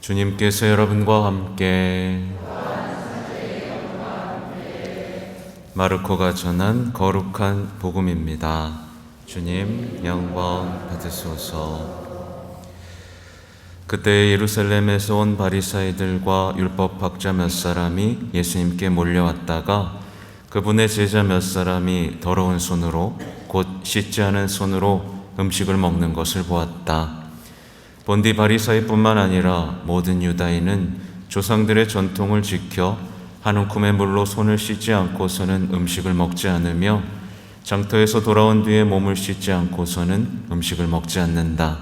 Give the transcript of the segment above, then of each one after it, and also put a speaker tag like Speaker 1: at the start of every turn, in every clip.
Speaker 1: 주님께서 여러분과 함께 마르코가 전한 거룩한 복음입니다. 주님 영광 받으소서. 그때 예루살렘에서 온 바리사이들과 율법학자 몇 사람이 예수님께 몰려왔다가 그분의 제자 몇 사람이 더러운 손으로 곧 씻지 않은 손으로 음식을 먹는 것을 보았다. 본디 바리사이뿐만 아니라 모든 유다인은 조상들의 전통을 지켜 한 움큼의 물로 손을 씻지 않고서는 음식을 먹지 않으며 장터에서 돌아온 뒤에 몸을 씻지 않고서는 음식을 먹지 않는다.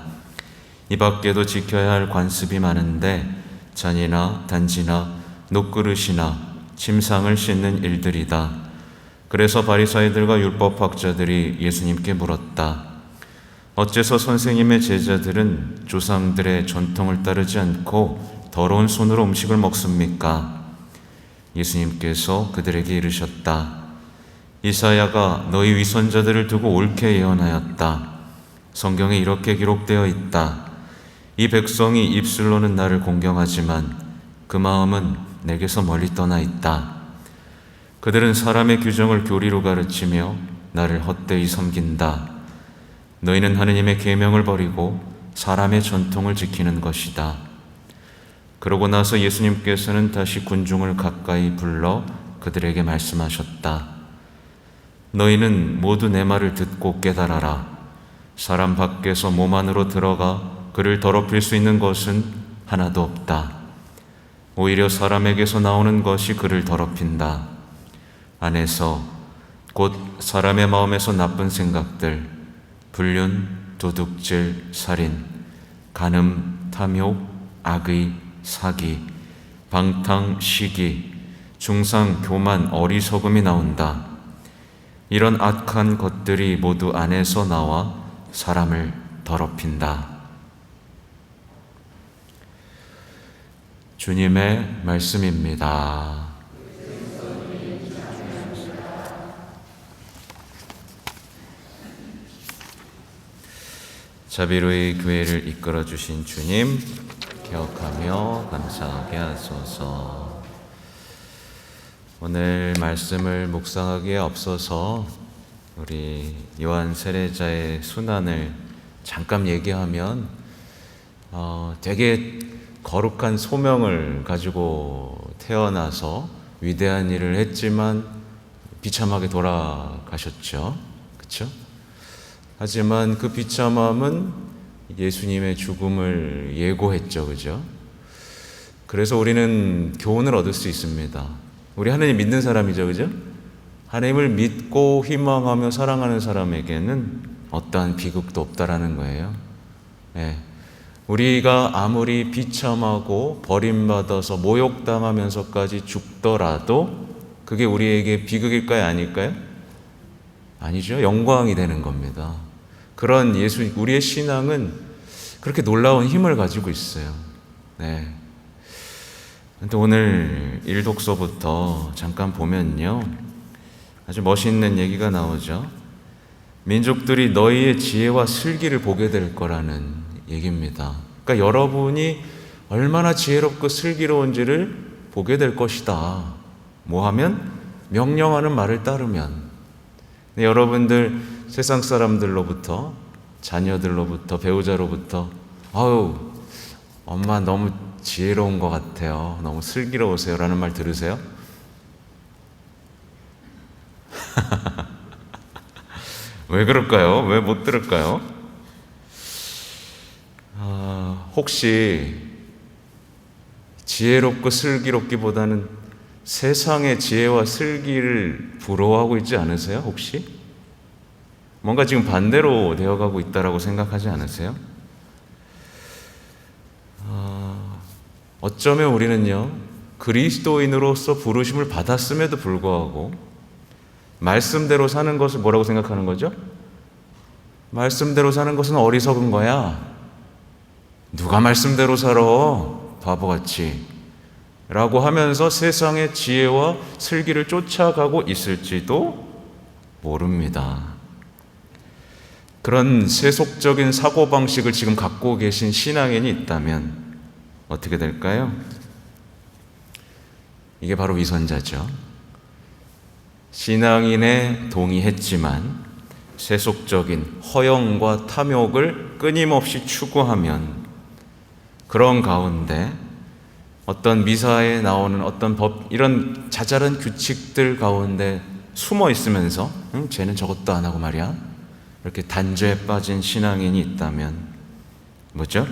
Speaker 1: 이 밖에도 지켜야 할 관습이 많은데 잔이나 단지나 녹그릇이나 침상을 씻는 일들이다. 그래서 바리사이들과 율법학자들이 예수님께 물었다. 어째서 선생님의 제자들은 조상들의 전통을 따르지 않고 더러운 손으로 음식을 먹습니까? 예수님께서 그들에게 이르셨다. 이사야가 너희 위선자들을 두고 옳게 예언하였다. 성경에 이렇게 기록되어 있다. 이 백성이 입술로는 나를 공경하지만 그 마음은 내게서 멀리 떠나 있다. 그들은 사람의 규정을 교리로 가르치며 나를 헛되이 섬긴다. 너희는 하느님의 계명을 버리고 사람의 전통을 지키는 것이다. 그러고 나서 예수님께서는 다시 군중을 가까이 불러 그들에게 말씀하셨다. 너희는 모두 내 말을 듣고 깨달아라. 사람 밖에서 몸 안으로 들어가 그를 더럽힐 수 있는 것은 하나도 없다. 오히려 사람에게서 나오는 것이 그를 더럽힌다. 안에서 곧 사람의 마음에서 나쁜 생각들, 불륜, 도둑질, 살인, 간음, 탐욕, 악의, 사기, 방탕, 시기, 중상, 교만, 어리석음이 나온다. 이런 악한 것들이 모두 안에서 나와 사람을 더럽힌다. 주님의 말씀입니다. 자비로이 교회를 이끌어 주신 주님 기억하며 감사하게 하소서. 오늘 말씀을 묵상하기에 앞서서 우리 요한 세례자의 순환을 잠깐 얘기하면 되게 거룩한 소명을 가지고 태어나서 위대한 일을 했지만 비참하게 돌아가셨죠. 그렇죠? 하지만 그 비참함은 예수님의 죽음을 예고했죠. 그죠? 그래서 우리는 교훈을 얻을 수 있습니다. 우리 하나님 믿는 사람이죠. 그죠? 하나님을 믿고 희망하며 사랑하는 사람에게는 어떠한 비극도 없다라는 거예요. 네. 우리가 아무리 비참하고 버림받아서 모욕당하면서까지 죽더라도 그게 우리에게 비극일까요? 아닐까요? 아니죠. 영광이 되는 겁니다. 그런 우리의 신앙은 그렇게 놀라운 힘을 가지고 있어요. 네. 근데 오늘 일독서부터 잠깐 보면요. 아주 멋있는 얘기가 나오죠. 민족들이 너희의 지혜와 슬기를 보게 될 거라는 얘기입니다. 그러니까 여러분이 얼마나 지혜롭고 슬기로운지를 보게 될 것이다. 뭐 하면? 명령하는 말을 따르면. 여러분들 세상 사람들로부터, 자녀들로부터, 배우자로부터 아유, 엄마 너무 지혜로운 것 같아요. 너무 슬기로우세요. 라는 말 들으세요? 왜 그럴까요? 왜 못 들을까요? 혹시 지혜롭고 슬기롭기보다는 세상의 지혜와 슬기를 부러워하고 있지 않으세요? 혹시? 뭔가 지금 반대로 되어가고 있다라고 생각하지 않으세요? 어쩌면 우리는요, 그리스도인으로서 부르심을 받았음에도 불구하고 말씀대로 사는 것을 뭐라고 생각하는 거죠? 말씀대로 사는 것은 어리석은 거야. 누가 말씀대로 살아? 바보같이. 라고 하면서 세상의 지혜와 슬기를 쫓아가고 있을지도 모릅니다. 그런 세속적인 사고방식을 지금 갖고 계신 신앙인이 있다면 어떻게 될까요? 이게 바로 위선자죠. 신앙인에 동의했지만 세속적인 허영과 탐욕을 끊임없이 추구하면 그런 가운데 어떤 미사에 나오는 어떤 법, 이런 자잘한 규칙들 가운데 숨어 있으면서 쟤는 저것도 안 하고 말이야, 이렇게 단죄에 빠진 신앙인이 있다면 뭐죠?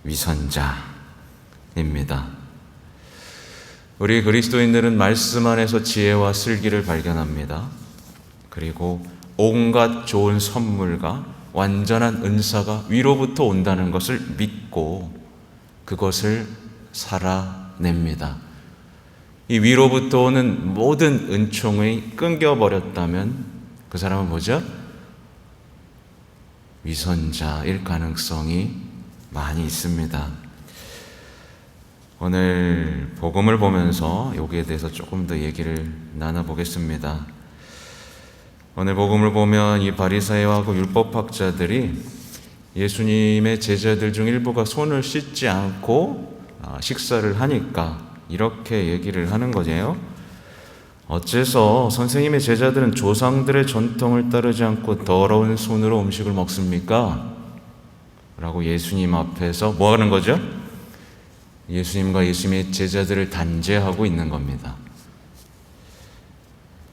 Speaker 1: 위선자입니다. 우리 그리스도인들은 말씀 안에서 지혜와 슬기를 발견합니다. 그리고 온갖 좋은 선물과 완전한 은사가 위로부터 온다는 것을 믿고 그것을 살아냅니다. 이 위로부터 오는 모든 은총이 끊겨버렸다면 그 사람은 뭐죠? 위선자일 가능성이 많이 있습니다. 오늘 복음을 보면서 여기에 대해서 조금 더 얘기를 나눠보겠습니다. 오늘 복음을 보면 이 바리새인하고 율법학자들이 예수님의 제자들 중 일부가 손을 씻지 않고 식사를 하니까 이렇게 얘기를 하는 거예요. 어째서 선생님의 제자들은 조상들의 전통을 따르지 않고 더러운 손으로 음식을 먹습니까? 라고 예수님 앞에서 뭐 하는 거죠? 예수님과 예수님의 제자들을 단죄하고 있는 겁니다.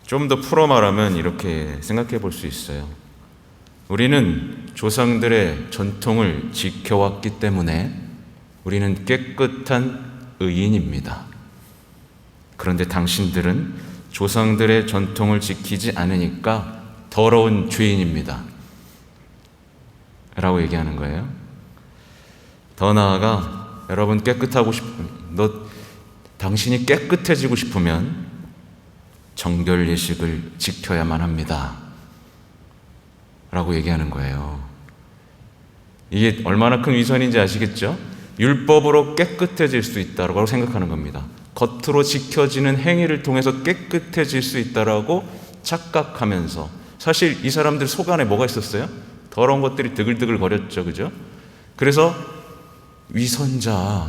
Speaker 1: 좀 더 풀어 말하면 이렇게 생각해 볼 수 있어요. 우리는 조상들의 전통을 지켜왔기 때문에 우리는 깨끗한 의인입니다. 그런데 당신들은 조상들의 전통을 지키지 않으니까 더러운 죄인입니다. 라고 얘기하는 거예요. 더 나아가 여러분 깨끗하고 당신이 깨끗해지고 싶으면 정결 예식을 지켜야만 합니다. 라고 얘기하는 거예요. 이게 얼마나 큰 위선인지 아시겠죠? 율법으로 깨끗해질 수 있다고 생각하는 겁니다. 겉으로 지켜지는 행위를 통해서 깨끗해질 수 있다고 착각하면서, 사실 이 사람들 속 안에 뭐가 있었어요? 더러운 것들이 드글드글 거렸죠. 그죠? 그래서 위선자,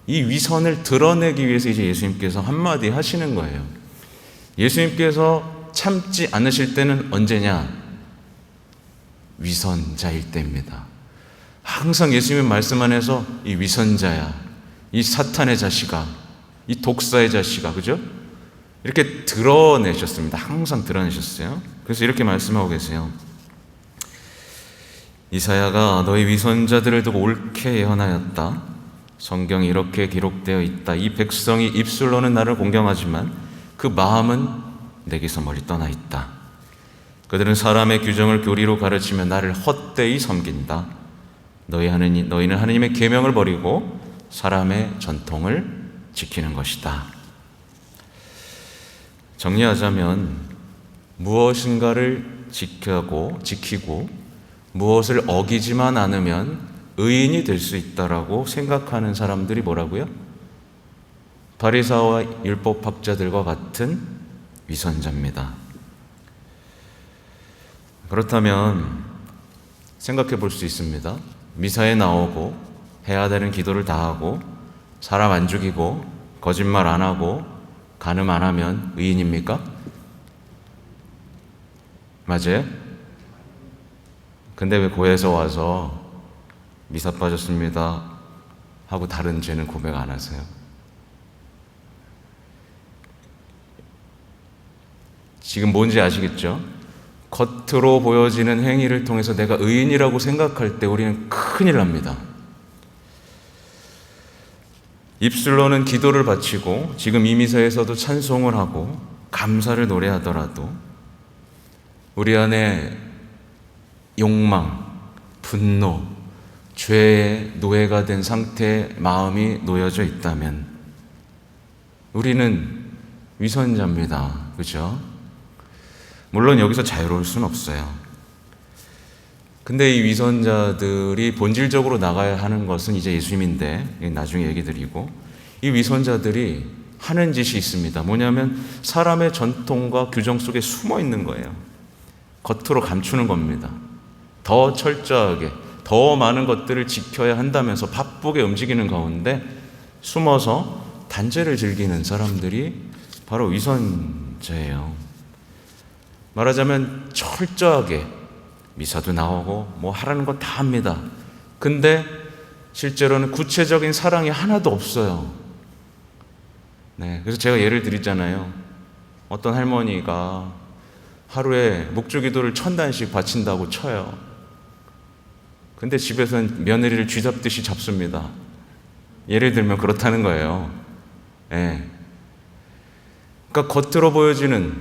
Speaker 1: 이 위선을 드러내기 위해서 이제 예수님께서 한마디 하시는 거예요. 예수님께서 참지 않으실 때는 언제냐? 위선자일 때입니다. 항상 예수님의 말씀 안에서 이 위선자야, 이 사탄의 자식아, 이 독사의 자식아, 그죠? 이렇게 드러내셨습니다. 항상 드러내셨어요. 그래서 이렇게 말씀하고 계세요. 이사야가 너희 위선자들을 두고 옳게 예언하였다. 성경이 이렇게 기록되어 있다. 이 백성이 입술로는 나를 공경하지만 그 마음은 내게서 멀리 떠나 있다. 그들은 사람의 규정을 교리로 가르치며 나를 헛되이 섬긴다. 너희는 하느님의 계명을 버리고 사람의 전통을 지키는 것이다. 정리하자면 무엇인가를 지키고 무엇을 어기지만 않으면 의인이 될 수 있다라고 생각하는 사람들이 뭐라고요? 바리새인과 율법학자들과 같은 위선자입니다. 그렇다면 생각해 볼 수 있습니다. 미사에 나오고 해야 되는 기도를 다 하고 사람 안 죽이고 거짓말 안 하고 간음 안 하면 의인입니까? 맞아요? 근데 왜 교회에서 와서 미사 빠졌습니다 하고 다른 죄는 고백 안 하세요? 지금 뭔지 아시겠죠? 겉으로 보여지는 행위를 통해서 내가 의인이라고 생각할 때 우리는 큰일 납니다. 입술로는 기도를 바치고 지금 이미사에서도 찬송을 하고 감사를 노래하더라도 우리 안에 욕망, 분노, 죄의 노예가 된 상태의 마음이 놓여져 있다면 우리는 위선자입니다. 그죠? 물론 여기서 자유로울 수는 없어요. 근데 이 위선자들이 본질적으로 나가야 하는 것은 이제 예수님인데 나중에 얘기 드리고, 이 위선자들이 하는 짓이 있습니다. 뭐냐면 사람의 전통과 규정 속에 숨어 있는 거예요. 겉으로 감추는 겁니다. 더 철저하게, 더 많은 것들을 지켜야 한다면서 바쁘게 움직이는 가운데 숨어서 단죄를 즐기는 사람들이 바로 위선자예요. 말하자면 철저하게 미사도 나오고 뭐 하라는 거 다 합니다. 근데 실제로는 구체적인 사랑이 하나도 없어요. 네, 그래서 제가 예를 드리잖아요. 어떤 할머니가 하루에 묵주기도를 1000단씩 바친다고 쳐요. 근데 집에서는 며느리를 쥐잡듯이 잡습니다. 예를 들면 그렇다는 거예요. 네. 그러니까 겉으로 보여지는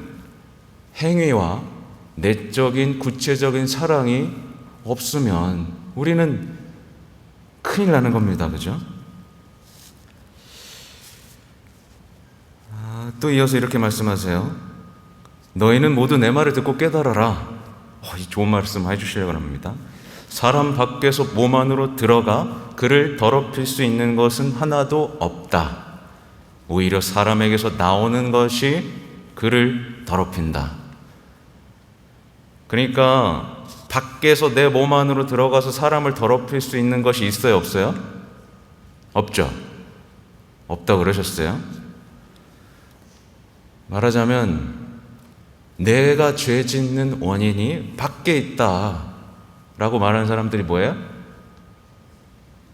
Speaker 1: 행위와 내적인 구체적인 사랑이 없으면 우리는 큰일 나는 겁니다. 그죠? 또 이어서 이렇게 말씀하세요. 너희는 모두 내 말을 듣고 깨달아라. 이 좋은 말씀 해주시려고 합니다. 사람 밖에서 몸 안으로 들어가 그를 더럽힐 수 있는 것은 하나도 없다. 오히려 사람에게서 나오는 것이 그를 더럽힌다. 그러니까 밖에서 내 몸 안으로 들어가서 사람을 더럽힐 수 있는 것이 있어요, 없어요? 없죠. 없다고 그러셨어요? 말하자면 내가 죄 짓는 원인이 밖에 있다 라고 말하는 사람들이 뭐예요?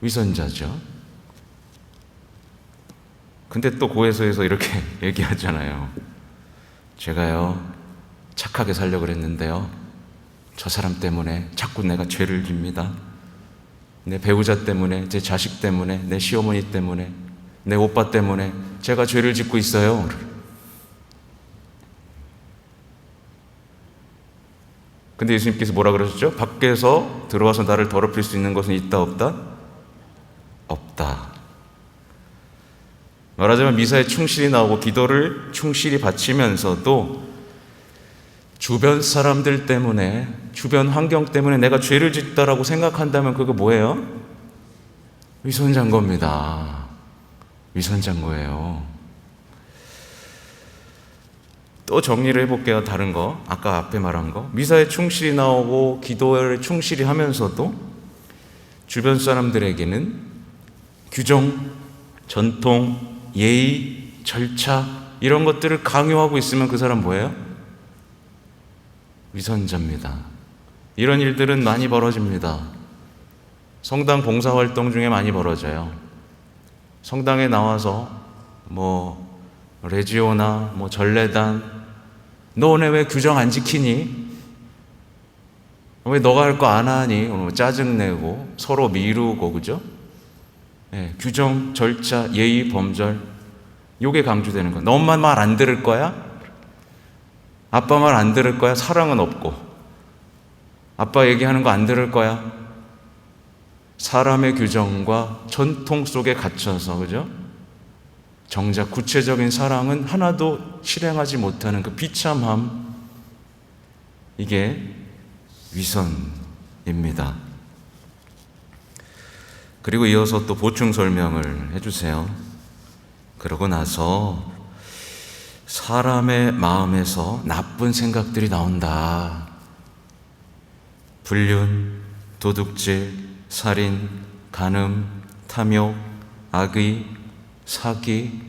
Speaker 1: 위선자죠. 근데 또 고해서에서 이렇게 얘기하잖아요. 제가요 착하게 살려고 그랬는데요 저 사람 때문에 자꾸 내가 죄를 집니다. 내 배우자 때문에, 제 자식 때문에, 내 시어머니 때문에, 내 오빠 때문에 제가 죄를 짓고 있어요. 근데 예수님께서 뭐라 그러셨죠? 밖에서 들어와서 나를 더럽힐 수 있는 것은 있다 없다? 없다. 말하자면 미사에 충실히 나오고 기도를 충실히 바치면서도 주변 사람들 때문에, 주변 환경 때문에 내가 죄를 짓다라고 생각한다면 그거 뭐예요? 위선자인 겁니다. 위선자인 거예요. 또 정리를 해볼게요. 다른 거, 아까 앞에 말한 거. 미사에 충실히 나오고 기도를 충실히 하면서도 주변 사람들에게는 규정, 전통, 예의, 절차 이런 것들을 강요하고 있으면 그 사람 뭐예요? 위선자입니다. 이런 일들은 많이 벌어집니다. 성당 봉사활동 중에 많이 벌어져요. 성당에 나와서 레지오나 전례단 너네 왜 규정 안 지키니? 왜 너가 할 거 안 하니? 짜증내고 서로 미루고 그죠? 네, 규정, 절차, 예의, 범절 요게 강조되는 거야. 너 엄마 말 안 들을 거야? 아빠 말 안 들을 거야? 사랑은 없고 아빠 얘기하는 거 안 들을 거야? 사람의 규정과 전통 속에 갇혀서 그죠? 정작 구체적인 사랑은 하나도 실행하지 못하는 그 비참함, 이게 위선입니다. 그리고 이어서 또 보충 설명을 해주세요. 그러고 나서 사람의 마음에서 나쁜 생각들이 나온다. 불륜, 도둑질, 살인, 간음, 탐욕, 악의, 사기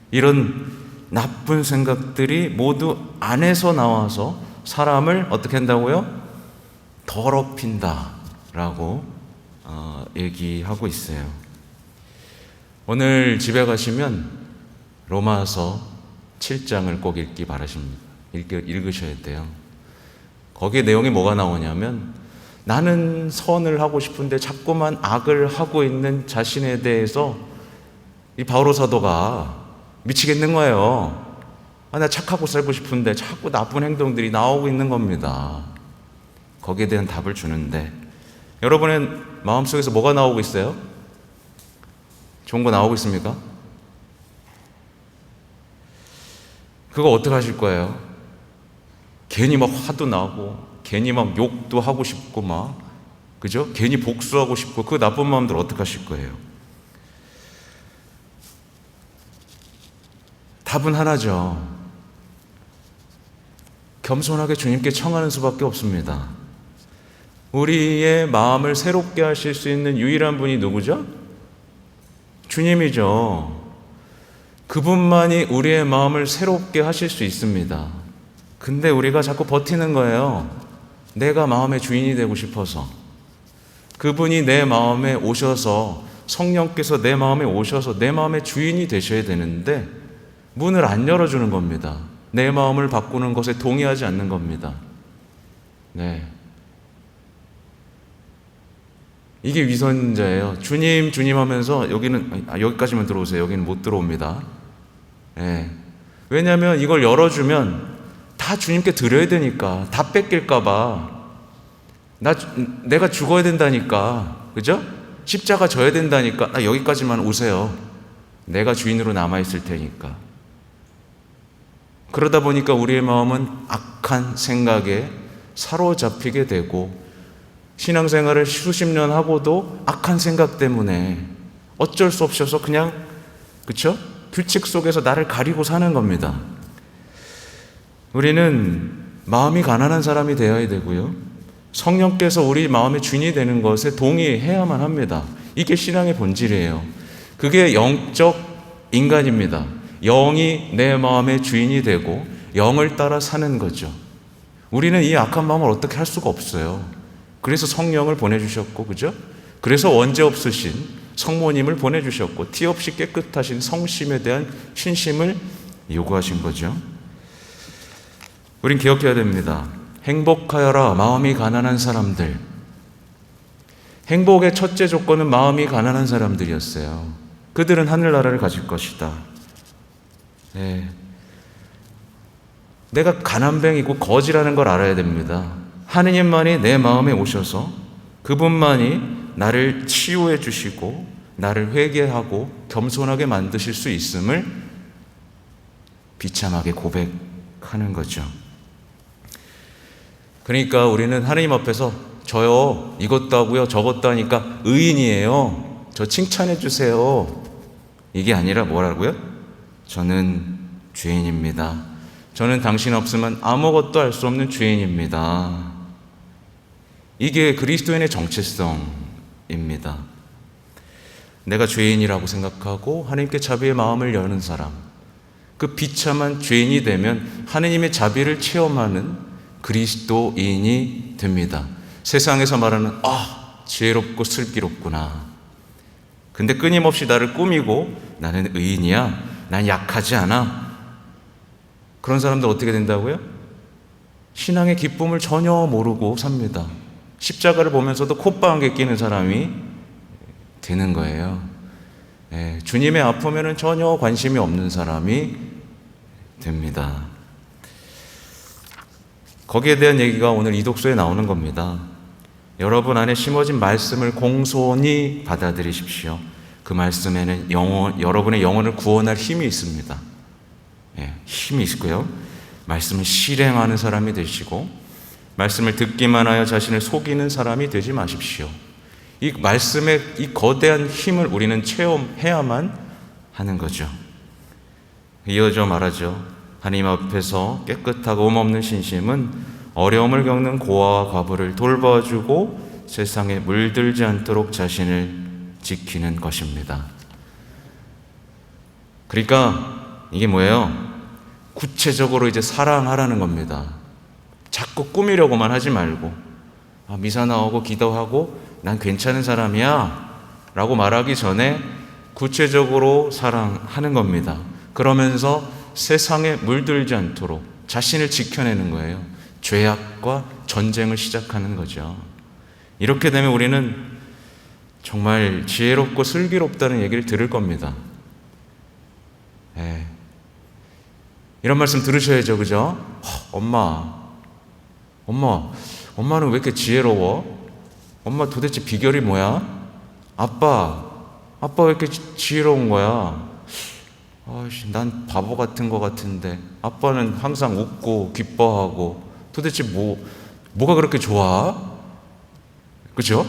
Speaker 1: 이런 나쁜 생각들이 모두 안에서 나와서 사람을 어떻게 한다고요? 더럽힌다라고 얘기하고 있어요. 오늘 집에 가시면 로마서 7장을 꼭 읽기 바라십니다. 읽으셔야 돼요. 거기에 내용이 뭐가 나오냐면 나는 선을 하고 싶은데 자꾸만 악을 하고 있는 자신에 대해서 이 바오로 사도가 미치겠는 거예요. 나 착하고 살고 싶은데 자꾸 나쁜 행동들이 나오고 있는 겁니다. 거기에 대한 답을 주는데 여러분의 마음속에서 뭐가 나오고 있어요? 좋은 거 나오고 있습니까? 그거 어떻게 하실 거예요? 괜히 막 화도 나고 괜히 막 욕도 하고 싶고 그죠? 괜히 복수하고 싶고 그 나쁜 마음들 어떻게 하실 거예요? 답은 하나죠. 겸손하게 주님께 청하는 수밖에 없습니다. 우리의 마음을 새롭게 하실 수 있는 유일한 분이 누구죠? 주님이죠. 그분만이 우리의 마음을 새롭게 하실 수 있습니다. 근데 우리가 자꾸 버티는 거예요. 내가 마음의 주인이 되고 싶어서. 그분이 내 마음에 오셔서, 성령께서 내 마음에 오셔서 내 마음의 주인이 되셔야 되는데 문을 안 열어주는 겁니다. 내 마음을 바꾸는 것에 동의하지 않는 겁니다. 네. 이게 위선자예요. 주님, 주님 하면서 여기까지만 들어오세요. 여기는 못 들어옵니다. 네. 왜냐하면 이걸 열어주면 다 주님께 드려야 되니까, 다 뺏길까봐. 내가 죽어야 된다니까. 그죠? 십자가 져야 된다니까. 여기까지만 오세요. 내가 주인으로 남아있을 테니까. 그러다 보니까 우리의 마음은 악한 생각에 사로잡히게 되고, 신앙생활을 수십 년 하고도 악한 생각 때문에 어쩔 수 없어서 그냥, 그쵸? 규칙 속에서 나를 가리고 사는 겁니다. 우리는 마음이 가난한 사람이 되어야 되고요, 성령께서 우리 마음의 주인이 되는 것에 동의해야만 합니다. 이게 신앙의 본질이에요. 그게 영적 인간입니다. 영이 내 마음의 주인이 되고 영을 따라 사는 거죠. 우리는 이 악한 마음을 어떻게 할 수가 없어요. 그래서 성령을 보내주셨고, 그죠? 그래서 원죄 없으신 성모님을 보내주셨고, 티 없이 깨끗하신 성심에 대한 신심을 요구하신 거죠. 우린 기억해야 됩니다. 행복하여라 마음이 가난한 사람들. 행복의 첫째 조건은 마음이 가난한 사람들이었어요. 그들은 하늘나라를 가질 것이다. 네. 내가 가난뱅이고 거지라는 걸 알아야 됩니다. 하느님만이 내 마음에 오셔서 그분만이 나를 치유해 주시고 나를 회개하고 겸손하게 만드실 수 있음을 비참하게 고백하는 거죠. 그러니까 우리는 하느님 앞에서 저요 이것도 하고요 저것도 하니까 의인이에요, 저 칭찬해 주세요, 이게 아니라 뭐라고요? 저는 죄인입니다. 저는 당신 없으면 아무것도 할 수 없는 죄인입니다. 이게 그리스도인의 정체성입니다. 내가 죄인이라고 생각하고 하나님께 자비의 마음을 여는 사람, 그 비참한 죄인이 되면 하느님의 자비를 체험하는 그리스도인이 됩니다. 세상에서 말하는 지혜롭고 슬기롭구나. 근데 끊임없이 나를 꾸미고 나는 의인이야, 난 약하지 않아, 그런 사람들 어떻게 된다고요? 신앙의 기쁨을 전혀 모르고 삽니다. 십자가를 보면서도 콧방귀 끼는 사람이 되는 거예요. 주님의 아픔에는 전혀 관심이 없는 사람이 됩니다. 거기에 대한 얘기가 오늘 이 독서에 나오는 겁니다. 여러분 안에 심어진 말씀을 공손히 받아들이십시오. 그 말씀에는 여러분의 영혼을 구원할 힘이 있습니다. 힘이 있고요, 말씀을 실행하는 사람이 되시고, 말씀을 듣기만 하여 자신을 속이는 사람이 되지 마십시오. 이 말씀의 이 거대한 힘을 우리는 체험해야만 하는 거죠. 이어져 말하죠. 하나님 앞에서 깨끗하고 흠없는 신심은 어려움을 겪는 고아와 과부를 돌봐주고 세상에 물들지 않도록 자신을 지키는 것입니다. 그러니까 이게 뭐예요? 구체적으로 이제 사랑하라는 겁니다. 자꾸 꾸미려고만 하지 말고, 미사 나오고 기도하고 난 괜찮은 사람이야 라고 말하기 전에 구체적으로 사랑하는 겁니다. 그러면서 세상에 물들지 않도록 자신을 지켜내는 거예요. 죄악과 전쟁을 시작하는 거죠. 이렇게 되면 우리는 정말 지혜롭고 슬기롭다는 얘기를 들을 겁니다. 이런 말씀 들으셔야죠, 그죠? 엄마는 왜 이렇게 지혜로워? 엄마 도대체 비결이 뭐야? 아빠 왜 이렇게 지혜로운 거야? 난 바보 같은 거 같은데 아빠는 항상 웃고 기뻐하고 도대체 뭐가 그렇게 좋아? 그죠?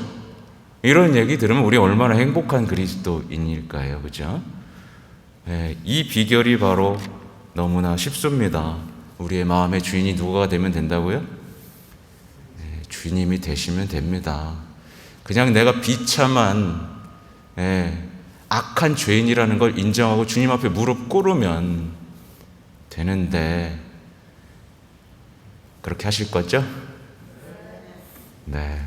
Speaker 1: 이런 얘기 들으면 우리 얼마나 행복한 그리스도인일까요? 그죠? 이 비결이 바로 너무나 쉽습니다. 우리의 마음의 주인이 누가 되면 된다고요? 주님이 되시면 됩니다. 그냥 내가 비참한 악한 죄인이라는 걸 인정하고 주님 앞에 무릎 꿇으면 되는데, 그렇게 하실 거죠? 네,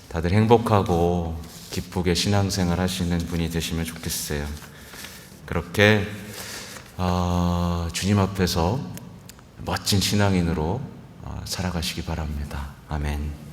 Speaker 1: 다들 행복하고 기쁘게 신앙생활 하시는 분이 되시면 좋겠어요. 그렇게 주님 앞에서 멋진 신앙인으로 살아가시기 바랍니다. 아멘.